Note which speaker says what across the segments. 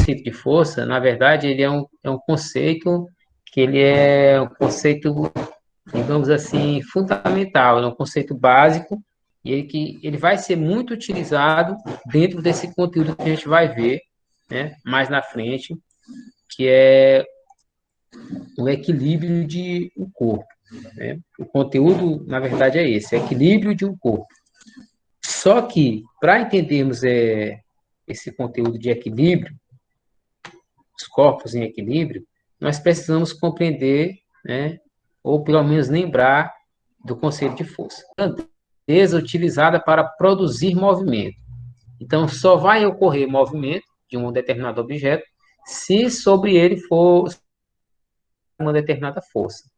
Speaker 1: conceito de força, na verdade, ele é um conceito que ele é um conceito, digamos assim, fundamental, é um conceito básico, e ele vai ser muito utilizado dentro desse conteúdo que a gente vai ver, né, mais na frente, que é o equilíbrio de um corpo. Né? O conteúdo, na verdade, é esse, equilíbrio de um corpo. Só que, para entendermos esse conteúdo de equilíbrio, os corpos em equilíbrio, nós precisamos compreender, né, ou pelo menos lembrar do conceito de força. Grandeza utilizada para produzir movimento. Então, só vai ocorrer movimento de um determinado objeto se sobre ele for uma determinada força,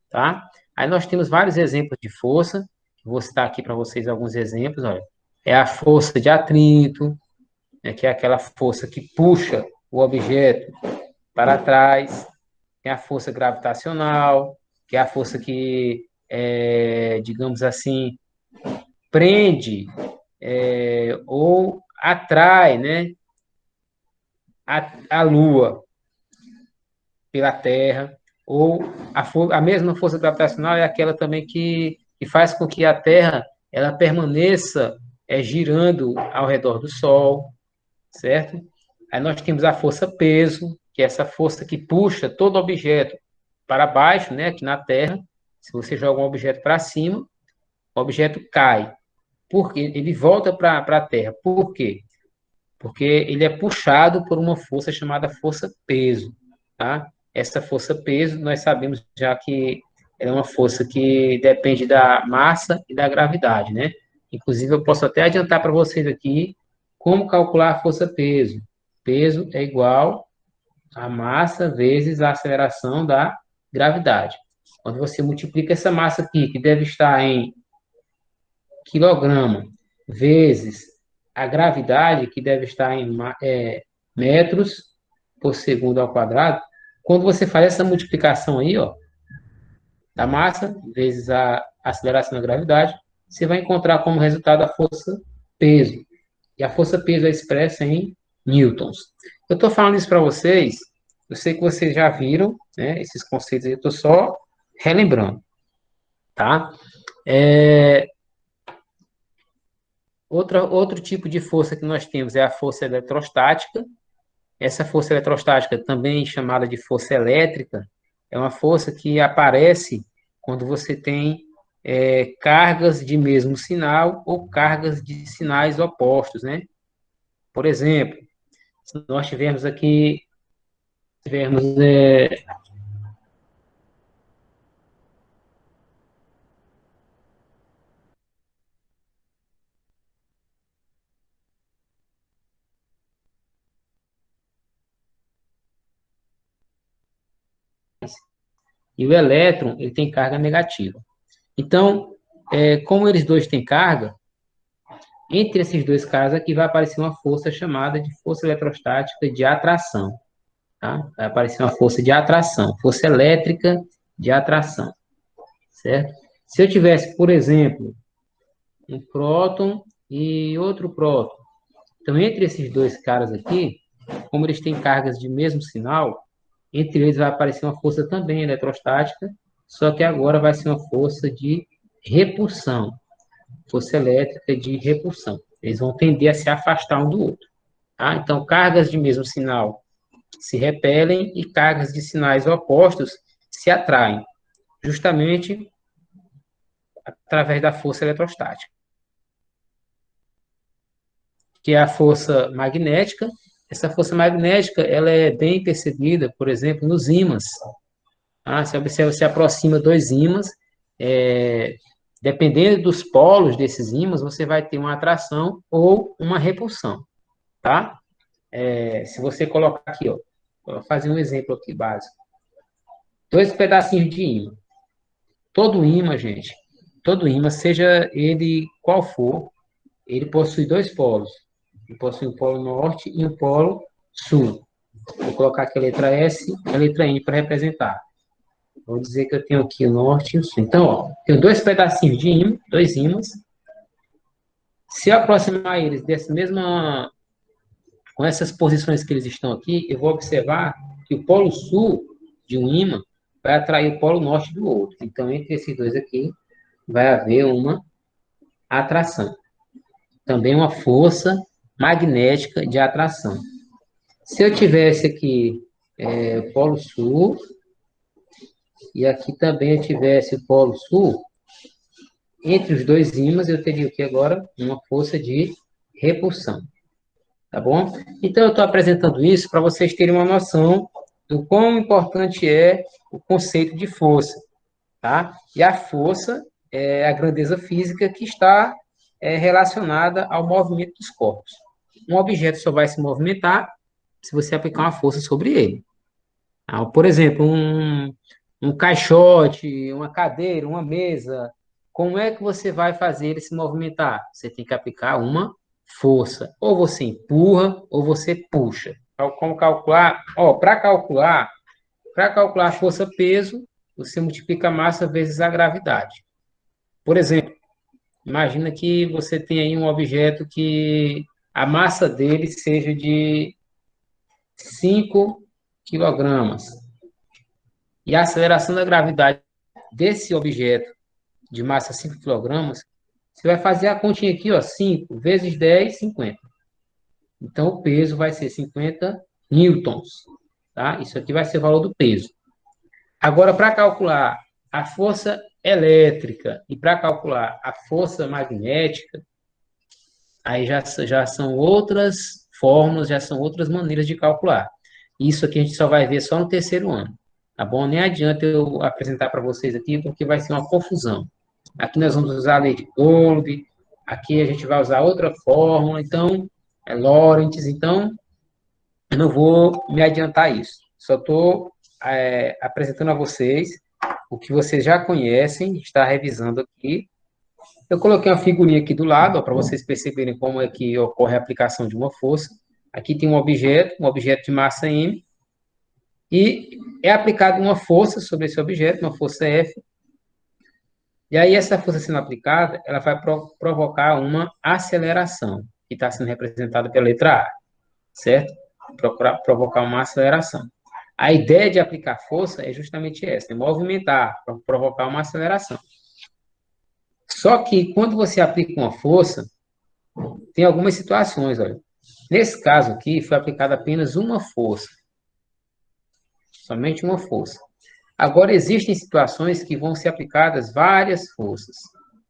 Speaker 1: tá? Aí nós temos vários exemplos de força, vou citar aqui para vocês alguns exemplos, olha. É a força de atrito, né, que é aquela força que puxa o objeto para trás, tem a força gravitacional, que é a força que, digamos assim, prende ou atrai, né, a Lua pela Terra, ou a mesma força gravitacional é aquela também que faz com que a Terra ela permaneça girando ao redor do Sol, certo? Aí nós temos a força peso, que é essa força que puxa todo objeto para baixo, né, aqui na Terra. Se você joga um objeto para cima, o objeto cai. Porque ele volta para a Terra. Por quê? Porque ele é puxado por uma força chamada força peso, tá? Essa força peso, nós sabemos já que é uma força que depende da massa e da gravidade, né? Inclusive, eu posso até adiantar para vocês aqui como calcular a força peso. Peso é igual a massa vezes a aceleração da gravidade. Quando você multiplica essa massa aqui, que deve estar em quilograma, vezes a gravidade, que deve estar em metros por segundo ao quadrado, quando você faz essa multiplicação aí, ó, da massa vezes a aceleração da gravidade, você vai encontrar como resultado a força peso. E a força peso é expressa em newtons. Eu estou falando isso para vocês, eu sei que vocês já viram, né, esses conceitos aí, eu estou só relembrando, tá? Outro tipo de força que nós temos é a força eletrostática. Essa força eletrostática, também chamada de força elétrica, é uma força que aparece quando você tem cargas de mesmo sinal ou cargas de sinais opostos, né? Por exemplo, se nós tivermos e o elétron, ele tem carga negativa. Então, como eles dois têm carga, entre esses dois caras aqui vai aparecer uma força chamada de força eletrostática de atração. Tá? Vai aparecer uma força de atração, força elétrica de atração, certo? Se eu tivesse, por exemplo, um próton e outro próton, então entre esses dois caras aqui, como eles têm cargas de mesmo sinal, entre eles vai aparecer uma força também eletrostática, só que agora vai ser uma força de repulsão, força elétrica de repulsão. Eles vão tender a se afastar um do outro. Tá? Então, cargas de mesmo sinal se repelem e cargas de sinais opostos se atraem, justamente através da força eletrostática, que é a força magnética. Essa força magnética ela é bem percebida, por exemplo, nos ímãs. Se você aproxima dois ímãs, dependendo dos polos desses ímãs, você vai ter uma atração ou uma repulsão, tá? Se você colocar aqui, ó, vou fazer um exemplo aqui básico. Dois pedacinhos de ímã. Todo ímã, gente, todo ímã, seja ele qual for, ele possui dois polos. Ele possui um polo norte e um polo sul. Vou colocar aqui a letra S e a letra N para representar. Vou dizer que eu tenho aqui o norte e o sul. Então, ó, tenho dois pedacinhos de ímã, dois ímãs. Se eu aproximar eles dessa mesma com essas posições que eles estão aqui, eu vou observar que o polo sul de um ímã vai atrair o polo norte do outro. Então, entre esses dois aqui, vai haver uma atração. Também uma força magnética de atração. Se eu tivesse aqui o polo sul, e aqui também eu tivesse o polo sul, entre os dois ímãs eu teria aqui agora uma força de repulsão. Tá bom? Então, eu estou apresentando isso para vocês terem uma noção do quão importante é o conceito de força, tá? E a força é a grandeza física que está relacionada ao movimento dos corpos. Um objeto só vai se movimentar se você aplicar uma força sobre ele. Tá? Por exemplo, um caixote, uma cadeira, uma mesa, como é que você vai fazer ele se movimentar? Você tem que aplicar uma força. Ou você empurra, ou você puxa. Então, como calcular? Para calcular a força-peso, você multiplica a massa vezes a gravidade. Por exemplo, imagina que você tem aí um objeto que a massa dele seja de 5 quilogramas. E a aceleração da gravidade desse objeto de massa 5 quilogramas, você vai fazer a continha aqui, ó, 5 vezes 10, 50. Então, o peso vai ser 50 newtons. Tá? Isso aqui vai ser o valor do peso. Agora, para calcular a força elétrica e para calcular a força magnética, aí já são outras fórmulas, já são outras maneiras de calcular. Isso aqui a gente só vai ver só no terceiro ano. Tá bom? Nem adianta eu apresentar para vocês aqui, porque vai ser uma confusão. Aqui nós vamos usar a lei de Coulomb, aqui a gente vai usar outra fórmula, então, Lorentz, então, eu não vou me adiantar a isso. Só estou apresentando a vocês o que vocês já conhecem, está revisando aqui. Eu coloquei uma figurinha aqui do lado, para vocês perceberem como é que ocorre a aplicação de uma força. Aqui tem um objeto de massa M, e é aplicada uma força sobre esse objeto, uma força F, e aí essa força sendo aplicada, ela vai provocar uma aceleração, que está sendo representada pela letra A, certo? Provocar uma aceleração. A ideia de aplicar força é justamente essa, é movimentar, provocar uma aceleração. Só que quando você aplica uma força, tem algumas situações, olha. Nesse caso aqui, foi aplicada apenas uma força. Somente uma força. Agora, existem situações que vão ser aplicadas várias forças,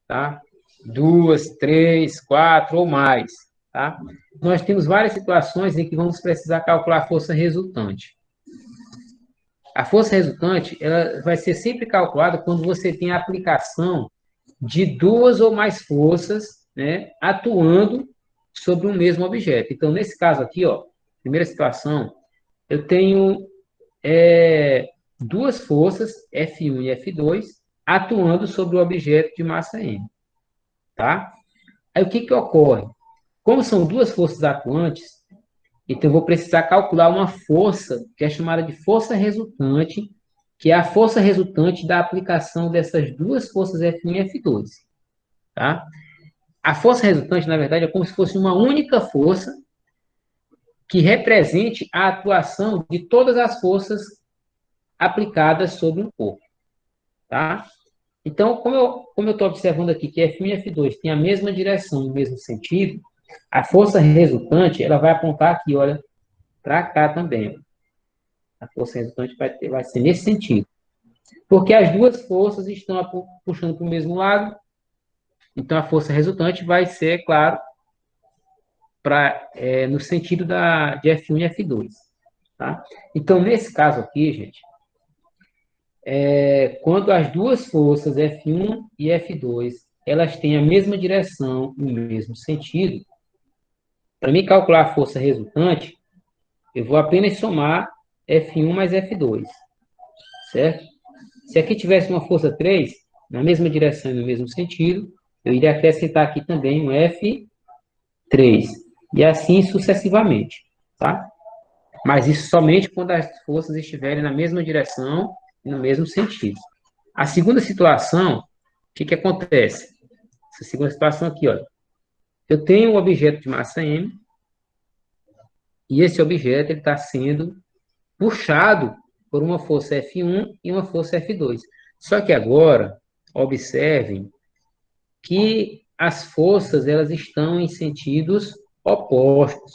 Speaker 1: tá? 2, 3, 4 ou mais, tá? Nós temos várias situações em que vamos precisar calcular a força resultante. A força resultante, ela vai ser sempre calculada quando você tem a aplicação de duas ou mais forças, né, atuando sobre o mesmo objeto. Então, nesse caso aqui, ó, primeira situação, eu tenho duas forças, F1 e F2, atuando sobre o objeto de massa M. Tá? Aí o que ocorre? Como são duas forças atuantes, então eu vou precisar calcular uma força que é chamada de força resultante, que é a força resultante da aplicação dessas duas forças F1 e F2. Tá? A força resultante, na verdade, é como se fosse uma única força que represente a atuação de todas as forças aplicadas sobre um corpo. Tá? Então, como eu estou observando aqui que F1 e F2 têm a mesma direção, o mesmo sentido, a força resultante ela vai apontar aqui, olha, para cá também. A força resultante vai ser nesse sentido. Porque as duas forças estão puxando para o mesmo lado, então a força resultante vai ser, claro, no sentido de F1 e F2. Tá? Então, nesse caso aqui, gente, quando as duas forças F1 e F2 elas têm a mesma direção, o mesmo sentido, para mim calcular a força resultante, eu vou apenas somar F1 mais F2, certo? Se aqui tivesse uma força 3, na mesma direção e no mesmo sentido, eu iria acrescentar aqui também um F3, e assim sucessivamente, tá? Mas isso somente quando as forças estiverem na mesma direção e no mesmo sentido. A segunda situação, o que acontece? Essa segunda situação aqui, olha. Eu tenho um objeto de massa M, e esse objeto está sendo puxado por uma força F1 e uma força F2. Só que agora, observem que as forças elas estão em sentidos opostos.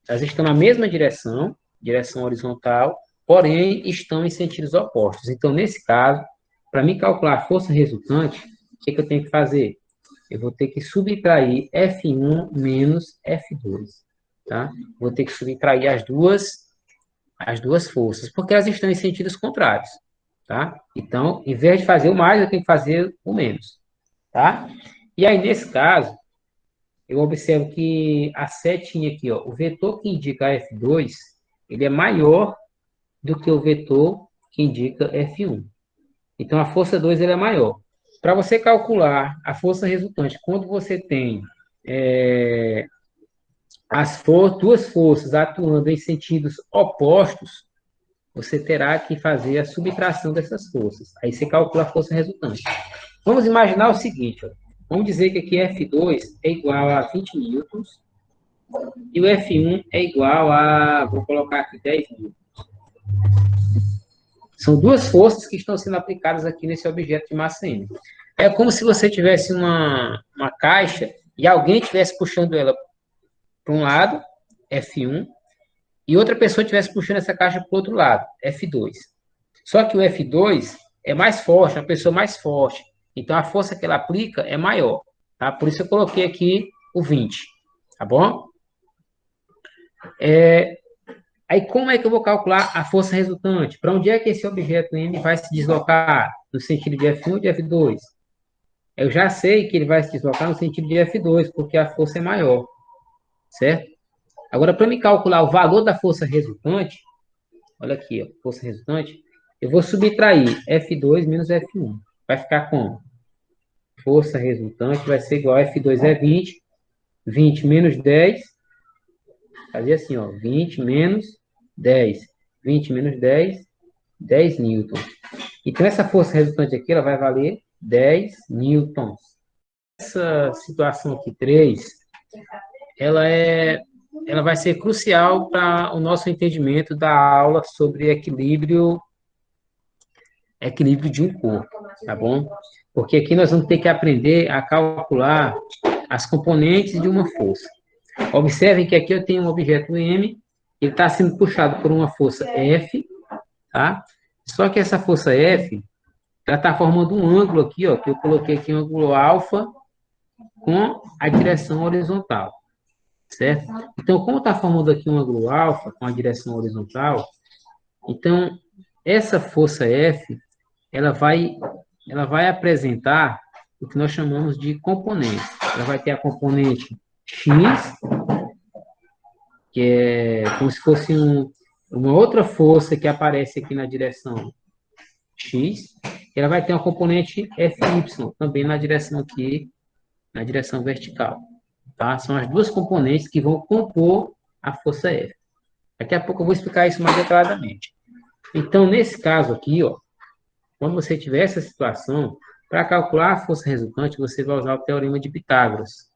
Speaker 1: Elas estão na mesma direção, direção horizontal, porém estão em sentidos opostos. Então, nesse caso, para mim calcular a força resultante, o que eu tenho que fazer? Eu vou ter que subtrair F1 menos F2. Tá? Vou ter que subtrair as duas forças, porque elas estão em sentidos contrários. Tá? Então, em vez de fazer o mais, eu tenho que fazer o menos. Tá? E aí, nesse caso, eu observo que a setinha aqui, ó, o vetor que indica F2, ele é maior do que o vetor que indica F1. Então, a força 2 ele é maior. Para você calcular a força resultante, quando você tem duas forças atuando em sentidos opostos, você terá que fazer a subtração dessas forças. Aí você calcula a força resultante. Vamos imaginar o seguinte, ó. Vamos dizer que aqui F2 é igual a 20 newtons e o F1 é igual a, vou colocar aqui, 10 newtons. São duas forças que estão sendo aplicadas aqui nesse objeto de massa M. É como se você tivesse uma caixa e alguém estivesse puxando ela para um lado, F1, e outra pessoa estivesse puxando essa caixa para o outro lado, F2. Só que o F2 é mais forte, uma pessoa mais forte. Então, a força que ela aplica é maior. Tá? Por isso, eu coloquei aqui o 20. Tá bom? Aí, como é que eu vou calcular a força resultante? Para onde é que esse objeto M vai se deslocar? No sentido de F1 ou de F2? Eu já sei que ele vai se deslocar no sentido de F2, porque a força é maior. Certo? Agora, para me calcular o valor da força resultante, olha aqui, ó, força resultante, eu vou subtrair F2 menos F1. Vai ficar como? Força resultante vai ser igual a F2 é 20, 20 menos 10, fazer assim, ó, 20 menos 10, 20 menos 10, 10 newtons. Então, essa força resultante aqui, ela vai valer 10 newtons. Essa situação aqui, 3, ela vai ser crucial para o nosso entendimento da aula sobre equilíbrio de um corpo, tá bom? Porque aqui nós vamos ter que aprender a calcular as componentes de uma força. Observem que aqui eu tenho um objeto M, ele está sendo puxado por uma força F, tá? Só que essa força F, ela está formando um ângulo aqui, ó, que eu coloquei aqui um ângulo alfa com a direção horizontal, certo? Então, como está formando aqui um ângulo alfa com a direção horizontal, então, essa força F, ela vai apresentar o que nós chamamos de componentes. Ela vai ter a componente X, que é como se fosse uma outra força que aparece aqui na direção X. Ela vai ter uma componente FY, também na direção aqui, na direção vertical. Tá? São as duas componentes que vão compor a força F. Daqui a pouco eu vou explicar isso mais detalhadamente. Então, nesse caso aqui, ó, quando você tiver essa situação, para calcular a força resultante, você vai usar o teorema de Pitágoras.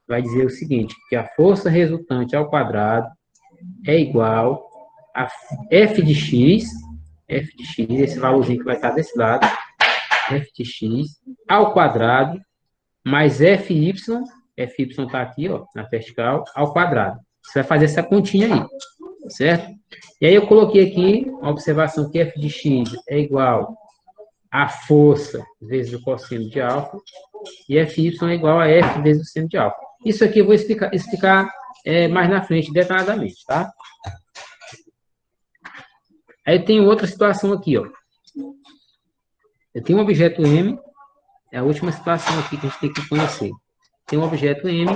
Speaker 1: Vai dizer o seguinte, que a força resultante ao quadrado é igual a f de x, esse valorzinho que vai estar desse lado, f de x ao quadrado, mais fy está aqui, ó, na vertical, ao quadrado. Você vai fazer essa continha aí, certo? E aí eu coloquei aqui uma observação que f de x é igual a força vezes o cosseno de alfa, e fy é igual a f vezes o seno de alfa. Isso aqui eu vou explicar mais na frente, detalhadamente, tá? Aí tem outra situação aqui, ó. Eu tenho um objeto M, é a última situação aqui que a gente tem que conhecer. Tem um objeto M,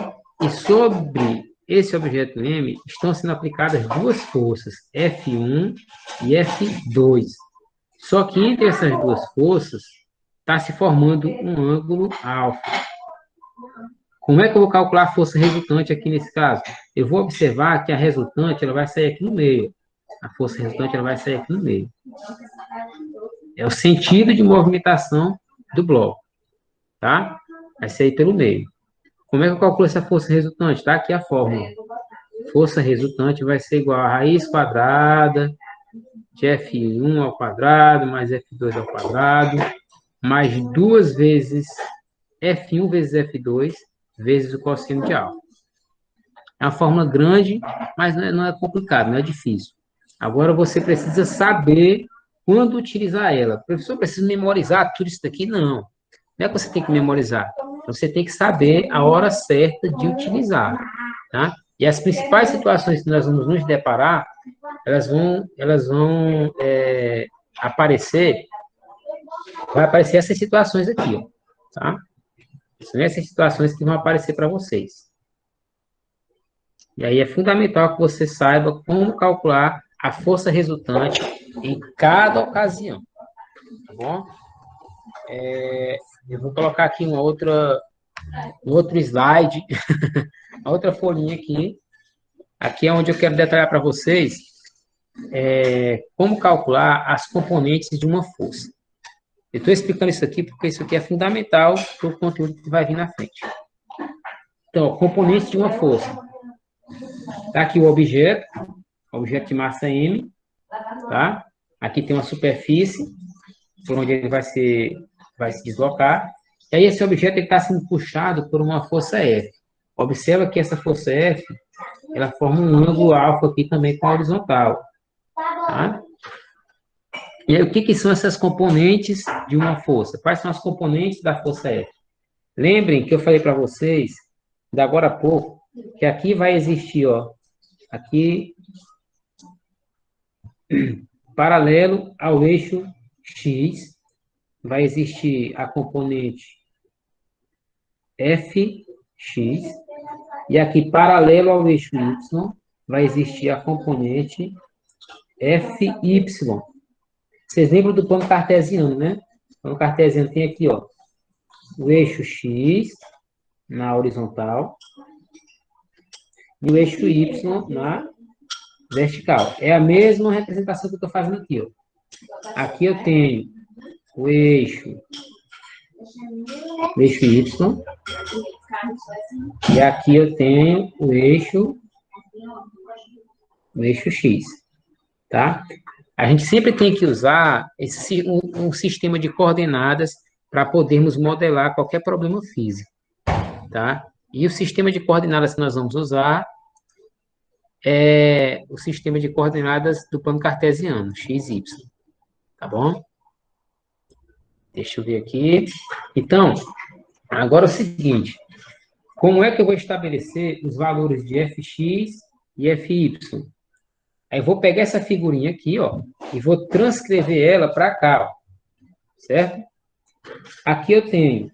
Speaker 1: e sobre esse objeto M estão sendo aplicadas duas forças, F1 e F2. Só que entre essas duas forças está se formando um ângulo alfa. Como é que eu vou calcular a força resultante aqui nesse caso? Eu vou observar que a resultante ela vai sair aqui no meio. A força resultante ela vai sair aqui no meio. É o sentido de movimentação do bloco. Tá? Vai sair pelo meio. Como é que eu calculo essa força resultante? Tá aqui a fórmula. força resultante vai ser igual a raiz quadrada de F1 ao quadrado, mais F2 ao quadrado, mais 2 vezes F1 vezes F2, vezes o cosseno de alfa. É uma fórmula grande, mas não é complicado, não é difícil. Agora você precisa saber quando utilizar ela. Professor, precisa memorizar tudo isso daqui? Não. Não é que você tem que memorizar. Você tem que saber a hora certa de utilizar, tá? E as principais situações que nós vamos nos deparar, elas vão aparecer, vai aparecer essas situações aqui, ó, tá? São essas situações que vão aparecer para vocês. E aí é fundamental que você saiba como calcular a força resultante em cada ocasião, tá bom? Eu vou colocar aqui um outro slide, uma outra folhinha aqui. Aqui é onde eu quero detalhar para vocês como calcular as componentes de uma força. Eu estou explicando isso aqui porque isso aqui é fundamental para o conteúdo que vai vir na frente. Então, componentes de uma força. Está aqui o objeto de massa M, tá? Aqui tem uma superfície por onde ele vai se deslocar. E aí esse objeto está sendo puxado por uma força F. Observa que essa força F, ela forma um ângulo alfa aqui também com a horizontal. Tá? E aí, o que são essas componentes de uma força? Quais são as componentes da força F? Lembrem que eu falei para vocês, da agora a pouco, que aqui vai existir, ó, aqui, paralelo ao eixo X, vai existir a componente Fx, e aqui, paralelo ao eixo Y, vai existir a componente Fy. Vocês lembram do plano cartesiano, né? O plano cartesiano tem aqui, ó, o eixo X na horizontal e o eixo Y na vertical. É a mesma representação que eu estou fazendo aqui, ó. Aqui eu tenho o eixo Y, e aqui eu tenho o eixo X, tá? A gente sempre tem que usar um sistema de coordenadas para podermos modelar qualquer problema físico, tá? E o sistema de coordenadas que nós vamos usar é o sistema de coordenadas do plano cartesiano, x, y, tá bom? Deixa eu ver aqui. Então, agora é o seguinte, como é que eu vou estabelecer os valores de fx e fy? Aí eu vou pegar essa figurinha aqui, ó, e vou transcrever ela para cá, ó, certo? Aqui eu tenho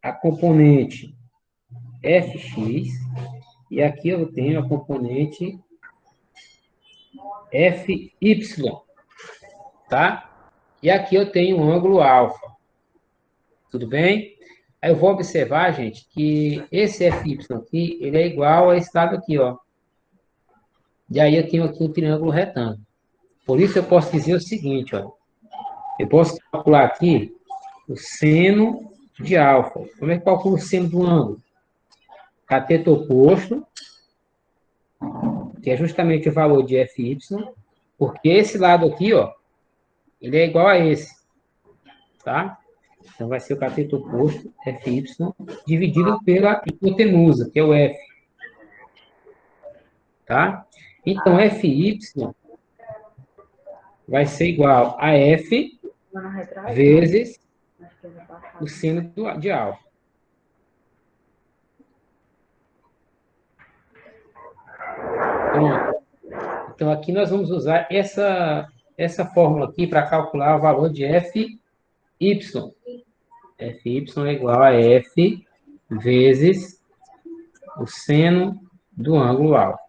Speaker 1: a componente fx e aqui eu tenho a componente fy, tá? E aqui eu tenho um ângulo alfa, tudo bem? Aí eu vou observar, gente, que esse fy aqui, ele é igual a esse lado aqui, ó. E aí eu tenho aqui um triângulo retângulo. Por isso eu posso dizer o seguinte, ó. Eu posso calcular aqui o seno de alfa. Como é que calcula o seno do ângulo? Cateto oposto, que é justamente o valor de fy, porque esse lado aqui, ó, ele é igual a esse, tá? Então vai ser o cateto oposto, fy, dividido pela hipotenusa, que é o f, tá? Então, fy vai ser igual a f vezes o seno de alfa. Pronto. Então, aqui nós vamos usar essa fórmula aqui para calcular o valor de fy. Fy é igual a f vezes o seno do ângulo alfa.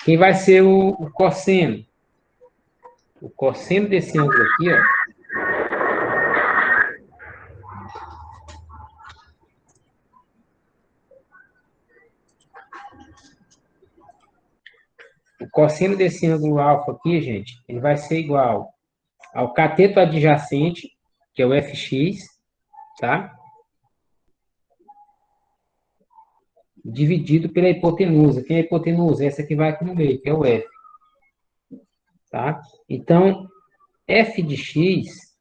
Speaker 1: Quem vai ser o cosseno? O cosseno desse ângulo aqui, ó, o cosseno desse ângulo alfa aqui, gente, ele vai ser igual ao cateto adjacente, que é o fx, tá? dividido pela hipotenusa. Quem é a hipotenusa? Essa que vai aqui no meio, que é o F. Tá? Então, f de x,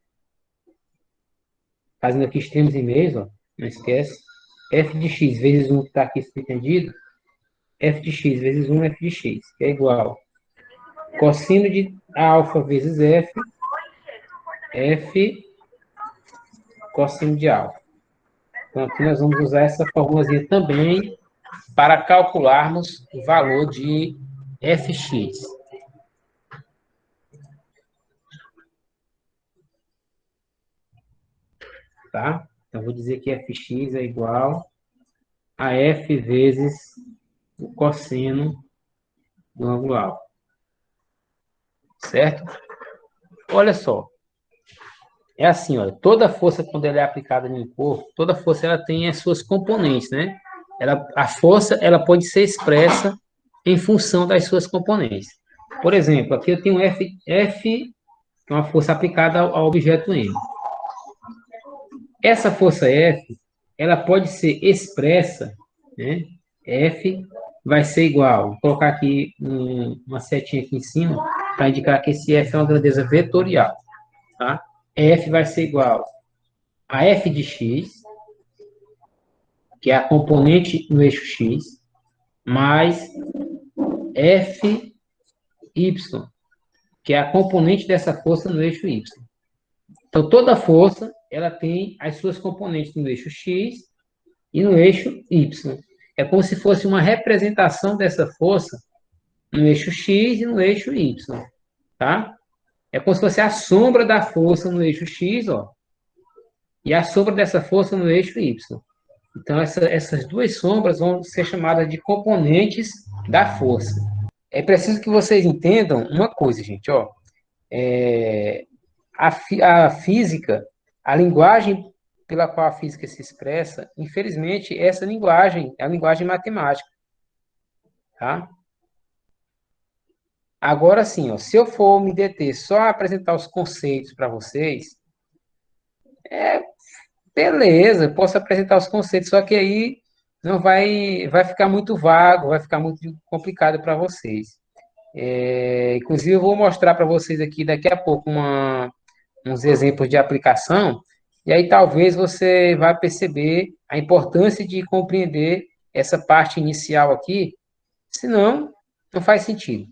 Speaker 1: fazendo aqui extremos e meios, ó, não esquece, f de x vezes 1 que está aqui subentendido, f de x vezes 1 f de x, que é igual cossino de alfa vezes f cossino de alfa. Então, aqui nós vamos usar essa formulazinha também para calcularmos o valor de fx. Tá? Então, vou dizer que fx é igual a f vezes o cosseno do ângulo alfa. Certo? Olha só. É assim, olha, toda força, quando ela é aplicada em um corpo, toda força ela tem as suas componentes, né? A força ela pode ser expressa em função das suas componentes. Por exemplo, aqui eu tenho F que é uma força aplicada ao objeto M. Essa força F, ela pode ser expressa, né? F vai ser igual, vou colocar aqui uma setinha aqui em cima, para indicar que esse F é uma grandeza vetorial, tá? F vai ser igual a f de x, que é a componente no eixo x, mais f y, que é a componente dessa força no eixo y. Então, toda força, ela tem as suas componentes no eixo x e no eixo y. É como se fosse uma representação dessa força no eixo x e no eixo y, tá? É como se fosse a sombra da força no eixo x, ó, e a sombra dessa força no eixo y. Então, essas duas sombras vão ser chamadas de componentes da força. É preciso que vocês entendam uma coisa, gente, ó. A física, a linguagem pela qual a física se expressa, infelizmente, essa linguagem é a linguagem matemática, tá? Agora sim, ó, se eu for me deter só a apresentar os conceitos para vocês, beleza, eu posso apresentar os conceitos, só que aí não vai ficar muito vago, vai ficar muito complicado para vocês. Inclusive, eu vou mostrar para vocês aqui daqui a pouco uns exemplos de aplicação, e aí talvez você vá perceber a importância de compreender essa parte inicial aqui, senão não faz sentido.